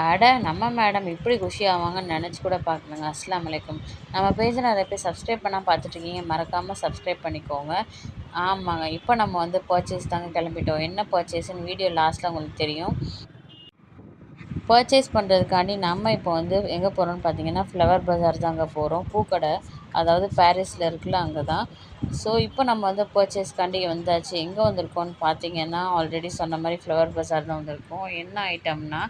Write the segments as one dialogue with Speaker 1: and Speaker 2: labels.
Speaker 1: அட நம்ம மேடம் இப்படி குஷி ஆவாங்கன்னு நினச்சி கூட பார்க்கலங்க. அஸ்ஸலாமு அலைக்கும். நம்ம பேஜை நிறைய பேர் சப்ஸ்கிரைப் பண்ணால் பார்த்துட்ருக்கீங்க. மறக்காமல் சப்ஸ்கிரைப் பண்ணிக்கோங்க. ஆமாங்க. இப்போ நம்ம வந்து பர்ச்சேஸ் தாங்க கிளம்பிட்டோம். என்ன பர்ச்சேஸ்ன்னு வீடியோ லாஸ்ட்டில் உங்களுக்கு தெரியும். பர்ச்சேஸ் பண்ணுறதுக்காண்டி நம்ம இப்போ வந்து எங்கே போகிறோம்னு பார்த்தீங்கன்னா, ஃப்ளவர் பஜார் தாங்க போகிறோம். பூக்கடை, அதாவது பாரிஸில் இருக்குல்ல அங்கே தான். ஸோ இப்போ நம்ம வந்து பர்ச்சேஸ்க்காண்டி வந்தாச்சு. எங்கே வந்திருக்கோம்னு பார்த்தீங்கன்னா, ஆல்ரெடி சொன்ன மாதிரி ஃப்ளவர் பஜார் தான் வந்திருக்கோம். என்ன ஐட்டம்னா,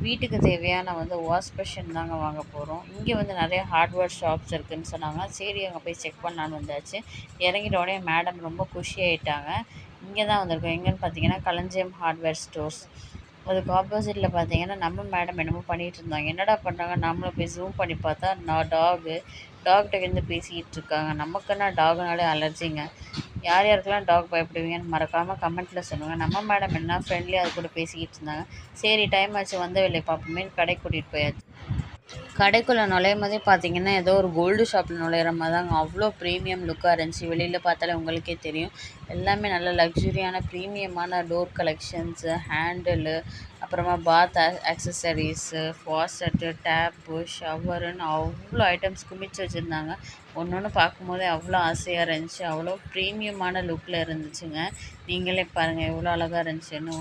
Speaker 1: வீட்டுக்கு தேவையான வந்து வாஷ் பேஷன் தாங்க வாங்க போகிறோம். இங்கே வந்து நிறைய ஹார்ட்வேர் ஷாப்ஸ் இருக்குதுன்னு சொன்னாங்க. சரி அங்கே போய் செக் பண்ணலான்னு வந்தாச்சு. இறங்கிட்ட உடனே மேடம் ரொம்ப குஷி ஆகிட்டாங்க. இங்கே தான் வந்திருக்கோம். எங்கேன்னு பார்த்தீங்கன்னா, களஞ்சியம் ஹார்ட்வேர் ஸ்டோர்ஸ். அதுக்கு ஆப்போசிட்டில் பார்த்தீங்கன்னா, நம்ம மேடம் என்னமோ பண்ணிகிட்டு இருந்தாங்க. என்னடா பண்ணுறாங்க, நம்மளும் போய் ஜூம் பண்ணி பார்த்தா டாக்கிட்ட இருந்து பேசிக்கிட்டு இருக்காங்க. நமக்குன்னா டாக்னாலே அலர்ஜிங்க. யார் யாருக்கெல்லாம் டாக் பயப்படுவீங்கன்னு மறக்காமல் கமெண்ட்டில் சொல்லுங்கள். நம்ம மேடம் என்ன ஃப்ரெண்ட்லியாக அது கூட பேசிக்கிட்டு இருந்தாங்க. சரி டைம் ஆச்சு, வந்த வேலையை பார்ப்போமே கடைக்கு கூட்டிகிட்டு போயாச்சு. கடைக்குள்ளே நுழையும் போதே பார்த்தீங்கன்னா, ஏதோ ஒரு கோல்டு ஷாப்பில் நுழையிற மாதிரி தாங்க. அவ்வளோ ப்ரீமியம் லுக்காக இருந்துச்சு. வெளியில் பார்த்தாலே உங்களுக்கே தெரியும். எல்லாமே நல்ல லக்ஸுரியான ப்ரீமியமான டோர் கலெக்ஷன்ஸு, ஹேண்டிலு, அப்புறமா பாத் ஆக்சசரிஸு, ஃபாசெட்டு, டேப்பு, ஷவருன்னு அவ்வளோ ஐட்டம்ஸ் குமிச்சு வச்சுருந்தாங்க. ஒன்று ஒன்று பார்க்கும்போதே அவ்வளோ ஆசையாக இருந்துச்சு. அவ்வளோ ப்ரீமியமான லுக்கில் இருந்துச்சுங்க. நீங்களே பாருங்கள் எவ்வளோ அழகாக இருந்துச்சுன்னு.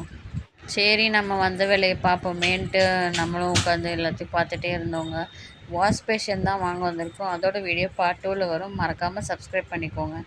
Speaker 1: சரி நம்ம வந்த வேலையை பார்ப்போமேன்ட்டு நம்மளும் உட்காந்து எல்லாத்தையும் பார்த்துட்டே இருந்தோங்க. வாஷ் பேஷன் தான் வாங்க வந்திருக்கோம். அதோட வீடியோ பார்ட் 2ல் வரும். மறக்காமல் சப்ஸ்கிரைப் பண்ணிக்கோங்க.